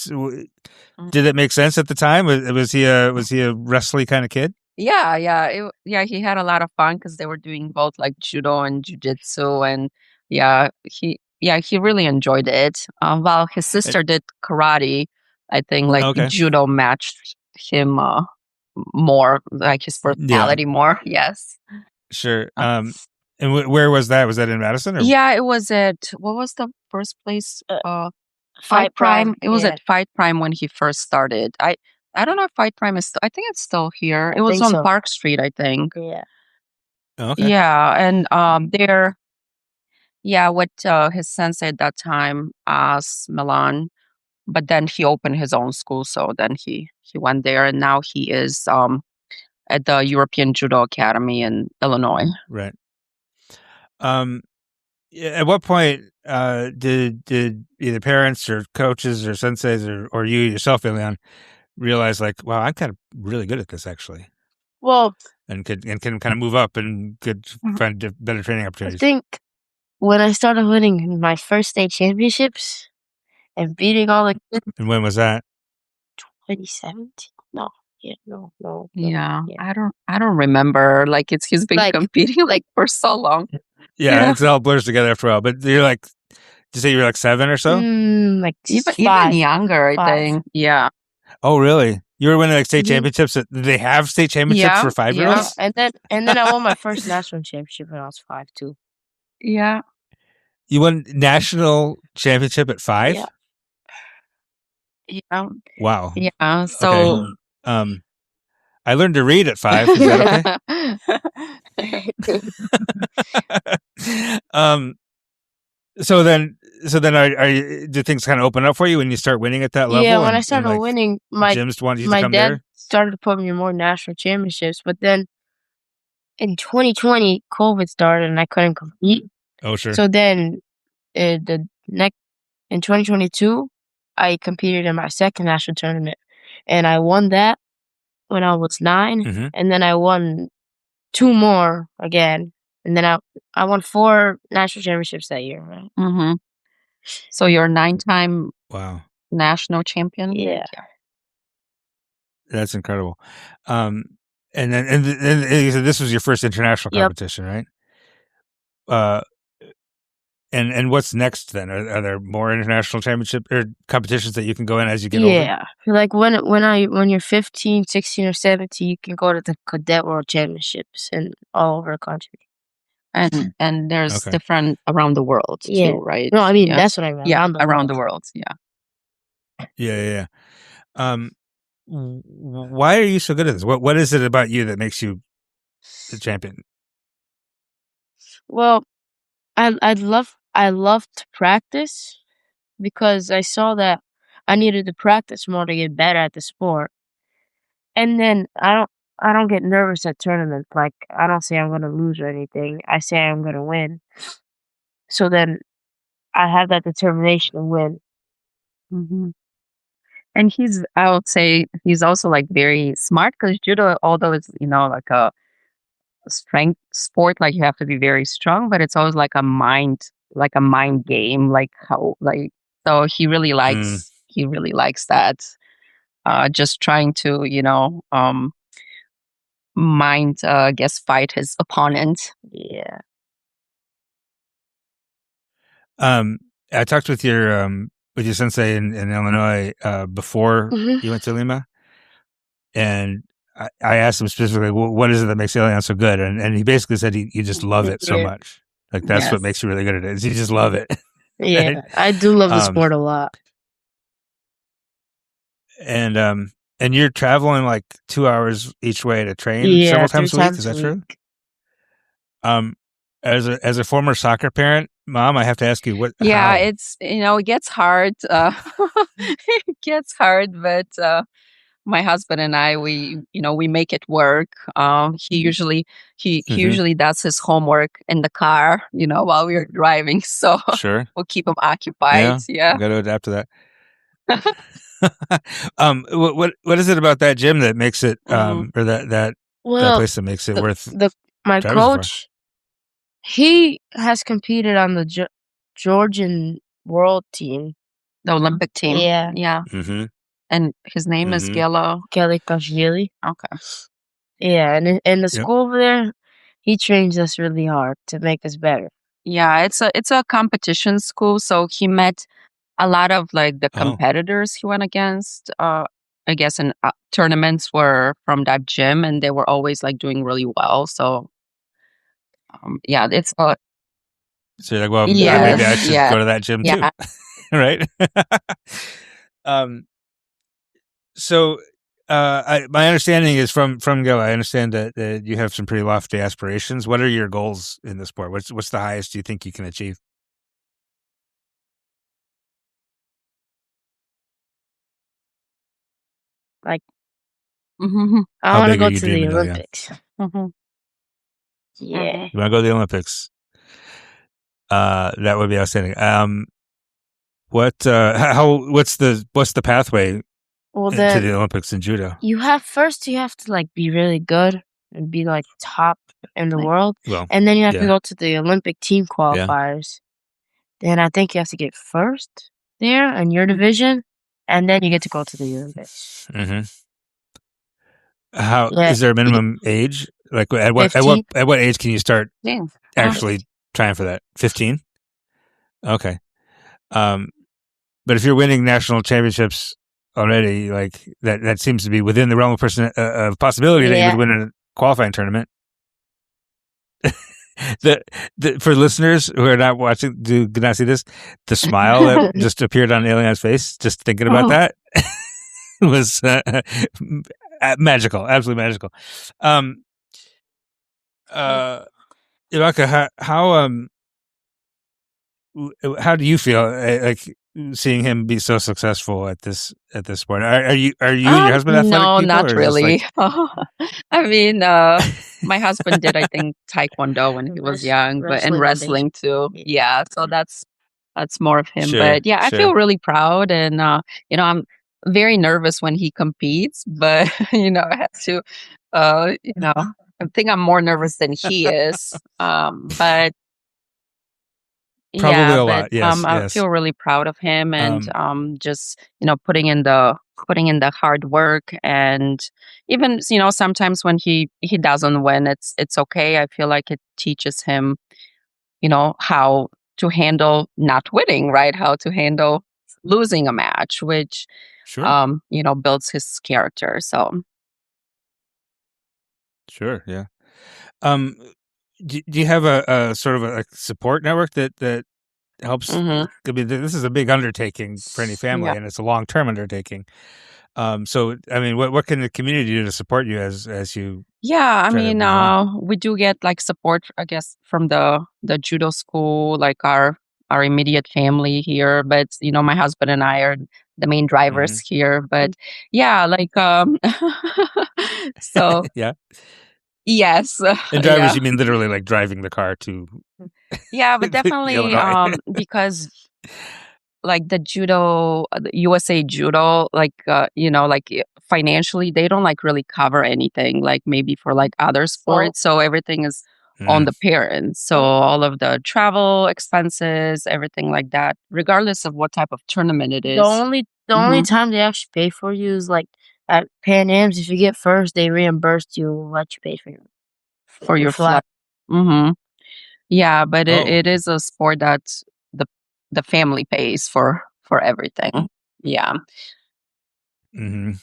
Did it make sense at the time? Was he a wrestling kind of kid?
Yeah. He had a lot of fun because they were doing both judo and jujitsu, and he really enjoyed it. While his sister did karate, I think
Okay.
judo matched him more, his personality more. Yes.
Sure. And where was that? Was that in Madison? Or?
Yeah, it was at, what was the first place?
Fight Prime.
It was
Yeah.
at Fight Prime when he first started. I don't know if Fight Prime is I think it's still here. It was
think
on
so.
Park Street, I think.
Yeah.
Oh, okay.
Yeah, and Yeah, with his sensei at that time, Milan. But then he opened his own school, so then he went there, and now he is at the European Judo Academy in Illinois.
Right. At what point did either parents or coaches or senseis or you yourself, Iliyan, realize like, wow, I'm kind of really good at this actually,
Well,
and can kind of move up and could find better training
I
opportunities?
think when I started winning my first state championships and beating all the kids,
And when was that?
2017? No. Yeah, no.
Yeah, I don't remember. Like he's been
Like-
competing like for so long.
Yeah, it all blurs together after a while. But you're like, did you say you were like 7 or so?
Like
Even
5.
younger, I
5.
think. Yeah.
Oh, really? You were winning like state
Mhm.
championships. Did they have state championships
Yeah,
for 5-year-olds?
And then I won my first national championship when I was 5 too.
Yeah.
You won national championship at 5?
Yeah.
Yeah.
Wow.
Yeah. So
Okay. I learned to read at 5. Is that okay? So then are you, do things kind of open up for you when you start winning at that level?
Yeah, when
and,
I started
and, like,
winning, my
gyms wanted you to come
dad
there?
started to put me in more national championships, but then in 2020, COVID started and I couldn't compete.
Oh, sure.
So then in 2022, I competed in my second national tournament, and I won that when I was 9,
Mhm.
and then I won 2 more again, and then I won 4 national championships that year, right?
mhm. So you're a 9-time
Wow.
national champion?
Yeah.
That's incredible. And then and you said this was your first international
Yep.
competition, right? And what's next then? Are there more international championship or competitions that you can go in as you get older?
Yeah. Like when you're 15, 16 or 17, you can go to the cadet world championships and all over the country.
And there's
Okay.
different around the world
Yeah.
too, right?
No, I mean
Yeah.
that's what I meant.
Yeah,
around the world.
the world. Yeah.
Yeah. Why are you so good at this? What is it about you that makes you the champion?
Well, I love to practice because I saw that I needed to practice more to get better at the sport. And then I don't get nervous at tournaments. Like I don't say I'm gonna lose or anything. I say I'm gonna win. So then I have that determination to win.
hmm And I would say he's also like very smart because judo, although it's, like a strength sport, like you have to be very strong, but it's always like a mind game, like how, like, so he really likes that. Just trying to, fight his opponent.
Yeah.
I talked with your sensei in Illinois before
Mhm.
you went to Lima, and I asked him specifically, what is it that makes Iliyan so good? And he basically said you just love it so
Yeah.
much. Like that's what
Yes.
makes you really good at it. Is you just love it.
Yeah.
Right?
I do love the sport a lot.
And you're traveling like 2 hours each way to train
Yeah,
several times
3
a week.
times
Is
a
that true?
week.
As a former soccer parent, Mom, I have to ask you
Yeah,
how?
it's, it gets hard. It gets hard, but my husband and I, we make it work. He usually he
Mhm.
usually does his homework in the car, while we're driving. So
Sure.
we'll keep him occupied. Yeah.
Got to adapt to that. What is it about that gym that makes it or that
Well,
place that makes it worth
my
driving so far?
coach, he has competed on the Georgian world team.
The Olympic team.
Yeah.
Yeah.
Mm-hmm.
And his name is
Mhm.
Gelo.
Kelikashvili.
Okay.
Yeah, and in the
Yep.
school over there, he trains us really hard to make us better.
Yeah, it's a competition school, so he met a lot of like the
Oh.
competitors he went against. I guess in tournaments were from that gym, and they were always like doing really well. So, yeah, it's
So you're like, well,
Yes,
maybe I should
yeah,
go to that gym
yeah.
too, right? So my understanding is from Go. I understand that you have some pretty lofty aspirations. What are your goals in the sport? What's the highest you think you can achieve?
Like,
Mhm.
I
How
want to
big are
go
you
to the
dreaming, Iliyan?
Olympics.
Mhm.
Yeah.
You want to go to the Olympics? That would be outstanding. What's the pathway
Well,
to
then
the Olympics in judo?
you have to like be really good and be like top in the world,
Well,
and then you have to
yeah.
go to the Olympic team qualifiers. Then I think you have to get first there in your division, and then you get to go to the Olympics.
Mm-hmm. How
Yeah,
is there a minimum age? Like at
15.
what age can you start
Yeah.
actually trying for that? 15? Okay. But if you're winning national championships already, like that seems to be within the realm of possibility that you
Yeah.
would win a qualifying tournament. For listeners who are not watching, do not see this, the smile that just appeared on Iliyan's face, just thinking about that, was magical, absolutely magical. Ivanka, how do you feel like seeing him be so successful at this sport? Are you and your husband athletic
No,
people,
not
or is this
really.
like
I mean, my husband did, I think, taekwondo when he was young, but and
Wrestling
wrestling too. Yeah, so that's more of him.
Sure,
But yeah, I feel really proud, and I'm very nervous when he competes, but I have to, I think I'm more nervous than he is. But
probably
yeah,
a
but
lot? Yes,
I
yes.
feel really proud of him, and just putting in the hard work, and even sometimes when he doesn't win, it's okay. I feel like it teaches him how to handle not winning, right? How to handle losing a match, which
Sure,
builds his character. So
sure, yeah. Um, do you have a sort of a support network that helps?
mhm.
I mean, this is a big undertaking for any family,
Yeah.
and it's a long-term undertaking. So, I mean, what can the community do to support you as you
Yeah, I
try to
mean,
move on?
we do get like support, I guess, from the judo school, like our immediate family here. But my husband and I are the main drivers
Mm-hmm.
here. But yeah, like so
Yeah.
yes,
And drivers,
yeah,
you mean literally like driving the car to
yeah, but definitely
Illinois?
because like the judo, the USA judo, like financially they don't like really cover anything like maybe for like other sports. So everything is on
Mm,
the parents. So all of the travel expenses, everything like that, regardless of what type of tournament it
The
is.
only
Mhm.
time they actually pay for you is like at Pan Am's. If you get first, they reimburse you what you paid for
For
your
your
flight.
flight. Yeah, but
Oh.
it is a sport that the the family pays for everything. Yeah.
hmm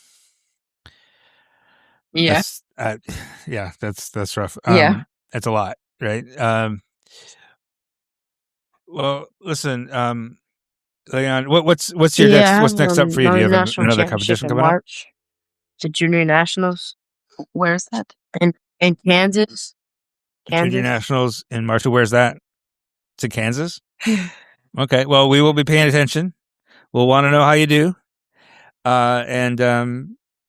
Yeah.
That's yeah, that's rough.
Yeah.
It's a lot, right? Well, listen, Leon, what's your
Yeah, I have
what's next up for you? Do you have
national
another
championship
competition
in
coming up?
March. The junior nationals
Where's that?
in Kansas.
Junior
Kansas.
Nationals in March. Where's that? It's in Kansas. Okay. Well, we will be paying attention. We'll want to know how you do. And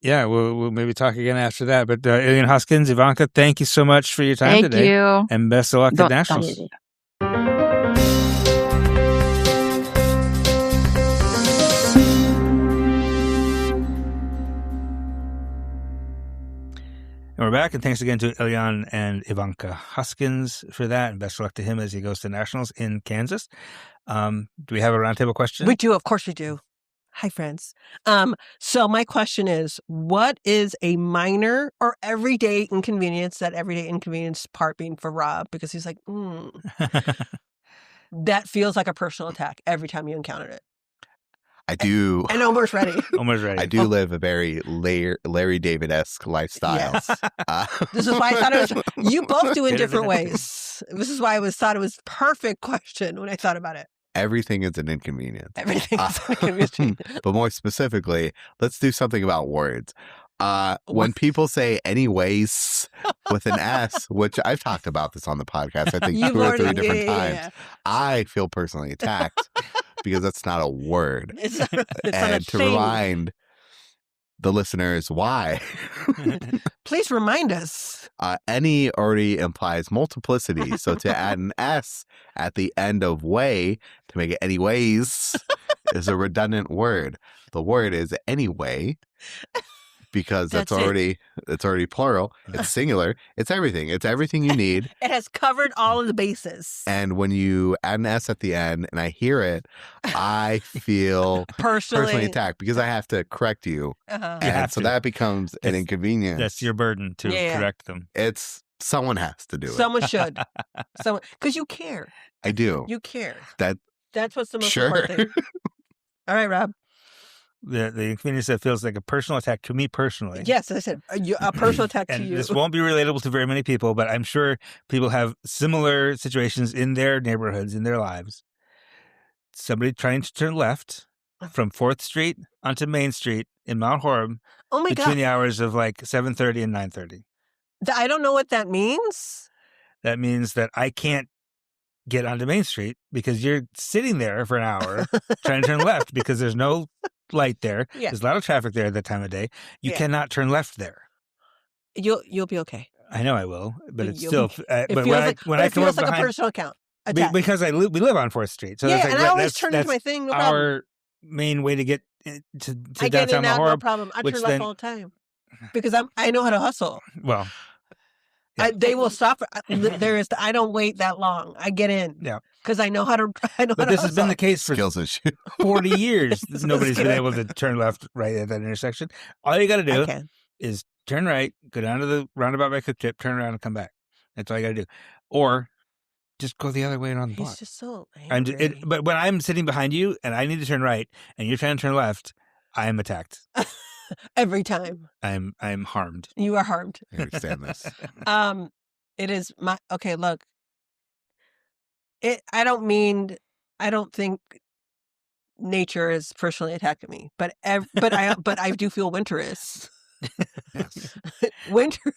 yeah, we'll maybe talk again after that. But Iliyan Hoskins, Ivanka, thank you so much for your time
Thank
today,
you.
and best of luck at
Don't-
Nationals. And we're back, and thanks again to Iliyan and Ivanka Hoskins for that, and best of luck to him as he goes to Nationals in Kansas. Do we have a roundtable question?
We do, of course we do. Hi, friends. So my question is, what is a minor or everyday inconvenience, that everyday inconvenience part being for Rob? Because he's like, that feels like a personal attack every time you encountered it.
I do.
And Omar's ready.
Omar's ready.
I do live a very Larry David-esque lifestyle.
This is why I thought it was, you both do in different ways. This is why I thought it was perfect question when I thought about it.
Everything is an inconvenience.
Everything is an inconvenience.
But more specifically, let's do something about words. When people say anyways with an S, which I've talked about this on the podcast, I think
You've
2 or 3
already-
different
yeah.
times, I feel personally attacked because that's not a word.
It's not
And
a
to
thing.
remind the listeners why.
Please remind us.
Any already implies multiplicity. So to add an S at the end of way to make it anyways is a redundant word. The word is anyway because it's already plural. It's singular. It's everything. It's everything you need.
It has covered all of the bases.
And when you add an S at the end and I hear it, I feel personally attacked because I have to correct you. And so that becomes an inconvenience.
That's your burden to correct them.
Someone has to do it.
Someone should. Because you care.
I do.
You care.
That's
what's the most important thing. All right, Rob.
The inconvenience that feels like a personal attack to me personally.
Yes, I said a personal attack to you.
This won't be relatable to very many people, but I'm sure people have similar situations in their neighborhoods, in their lives. Somebody trying to turn left from 4th Street onto Main Street in Mount Horeb between the hours of like 7:30 and 9:30.
I don't know what that means.
That means that I can't get onto Main Street because you're sitting there for an hour trying to turn left because there's no light there. Yeah. There's a lot of traffic there at that time of day. You cannot turn left there.
You'll be okay.
I know I will, but it's still.
It feels like a personal account.
Because we live on 4th Street, so
and I always turn into my thing. No problem.
Our main way to get to
I get in and out, no problem. I turn left all the time because I know how to hustle.
Well.
They will stop. I don't wait that long. I get in.
Yeah.
Because I know how to.
But this has been the case for
skills issue.
40 years. Nobody's been able to turn left right at that intersection. All you got to do is turn right, go down to the roundabout by Cook Trip, turn around and come back. That's all you got to do. Or just go the other way and on the block.
He's just so angry.
But when I'm sitting behind you and I need to turn right and you're trying to turn left, I am attacked.
Every time.
I'm harmed.
You are harmed.
I understand this.
It is okay, look. I don't think nature is personally attacking me, but I do feel winter is.
Yes.
Winter,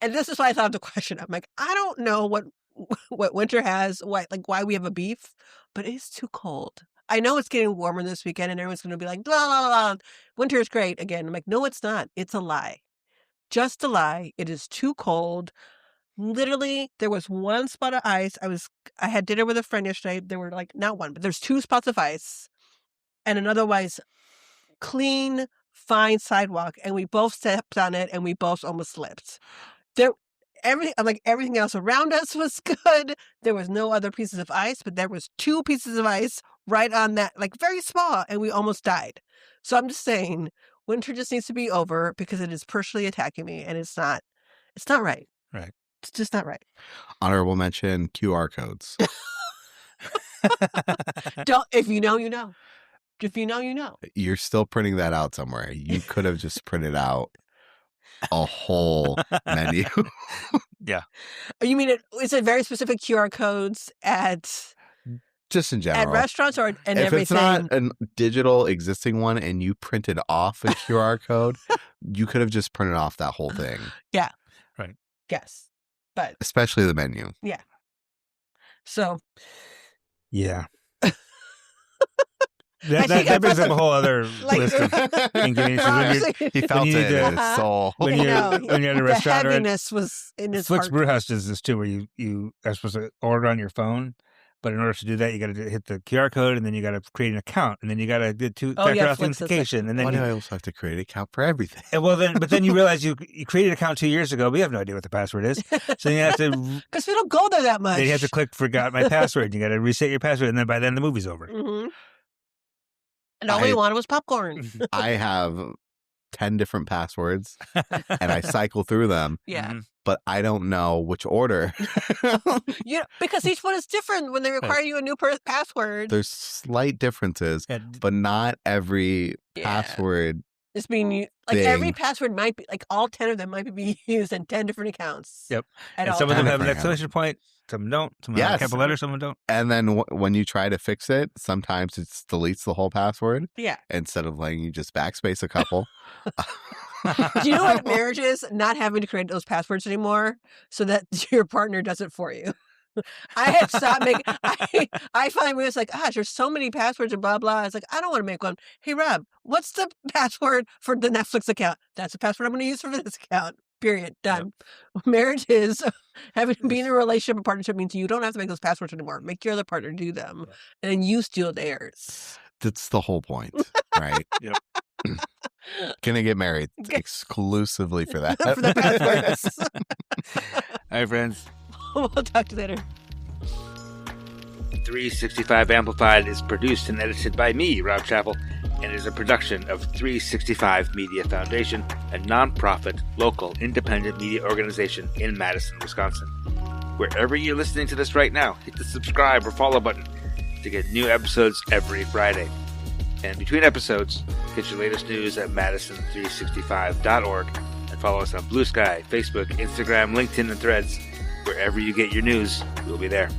and this is why I thought of the question. I'm like, I don't know what winter has, why we have a beef, but it's too cold. I know it's getting warmer this weekend and everyone's going to be like, blah, blah, blah. Winter is great again. I'm like, no, it's not. It's a lie. Just a lie. It is too cold. Literally, there was one spot of ice. I had dinner with a friend yesterday. There were not one, but there's 2 spots of ice and an otherwise clean, fine sidewalk. And we both stepped on it and we both almost slipped. Everything else around us was good. There was no other pieces of ice, but there was 2 pieces of ice right on that, very small, and we almost died. So I'm just saying, winter just needs to be over because it is personally attacking me, and it's not right.
Right.
It's just not right.
Honorable mention, QR codes.
If you know, you know. If you know, you know.
You're still printing that out somewhere. You could have just printed out a whole menu.
Yeah.
You mean is it very specific QR codes at
just in general
at restaurants or and
if
everything?
It's not a digital existing one and you printed off a QR code, you could have just printed off that whole thing.
Yeah.
Right.
Yes. But
especially the menu.
Yeah. So.
Yeah. That brings up a whole other list of inconveniences.
He felt it in his soul.
When you're at a restaurant,
the heaviness was in his
Flick's
heart.
Brewhouse does this too, where you are supposed to order on your phone, but in order to do that, you got to hit the QR code, and then you got to create an account, and then you got to do 2-factor authentication, and then
why do I also have to create an account for everything?
But then you realize you created an account 2 years ago, but you have no idea what the password is, so you have to
because we don't go there that much.
Then you have to click forgot my password. You got to reset your password, and then by then the movie's over.
Mm-hmm. And all we wanted was popcorn.
I have 10 different passwords and I cycle through them.
Yeah.
But I don't know which order.
Because each one is different when they require you a new password.
There's slight differences, but not every password.
It's being every password might be all 10 of them might be used in 10 different accounts.
Yep. And some of them have an exclamation point. Some don't. Some have a capital letter. Some don't.
And then when you try to fix it, sometimes it deletes the whole password.
Yeah.
Instead of letting you just backspace a couple.
Do you know what marriage is? Not having to create those passwords anymore so that your partner does it for you. I had stopped making. I finally was like, gosh, there's so many passwords and blah blah. I was like, I don't want to make one. Hey Rob, what's the password for the Netflix account? That's the password I'm going to use for this account. Period. Done. Yep. Marriage is being in a relationship and partnership means you don't have to make those passwords anymore. Make your other partner do them, and then you steal theirs.
That's the whole point, right?
Yep.
Gonna get married exclusively for that.
For the passwords.
All right, friends.
We'll talk to you later.
365 Amplified is produced and edited by me, Rob Chappell, and is a production of 365 Media Foundation, a nonprofit, local, independent media organization in Madison, Wisconsin. Wherever you're listening to this right now, hit the subscribe or follow button to get new episodes every Friday. And between episodes, get your latest news at madison365.org and follow us on Blue Sky, Facebook, Instagram, LinkedIn, and Threads. Wherever you get your news, we'll be there.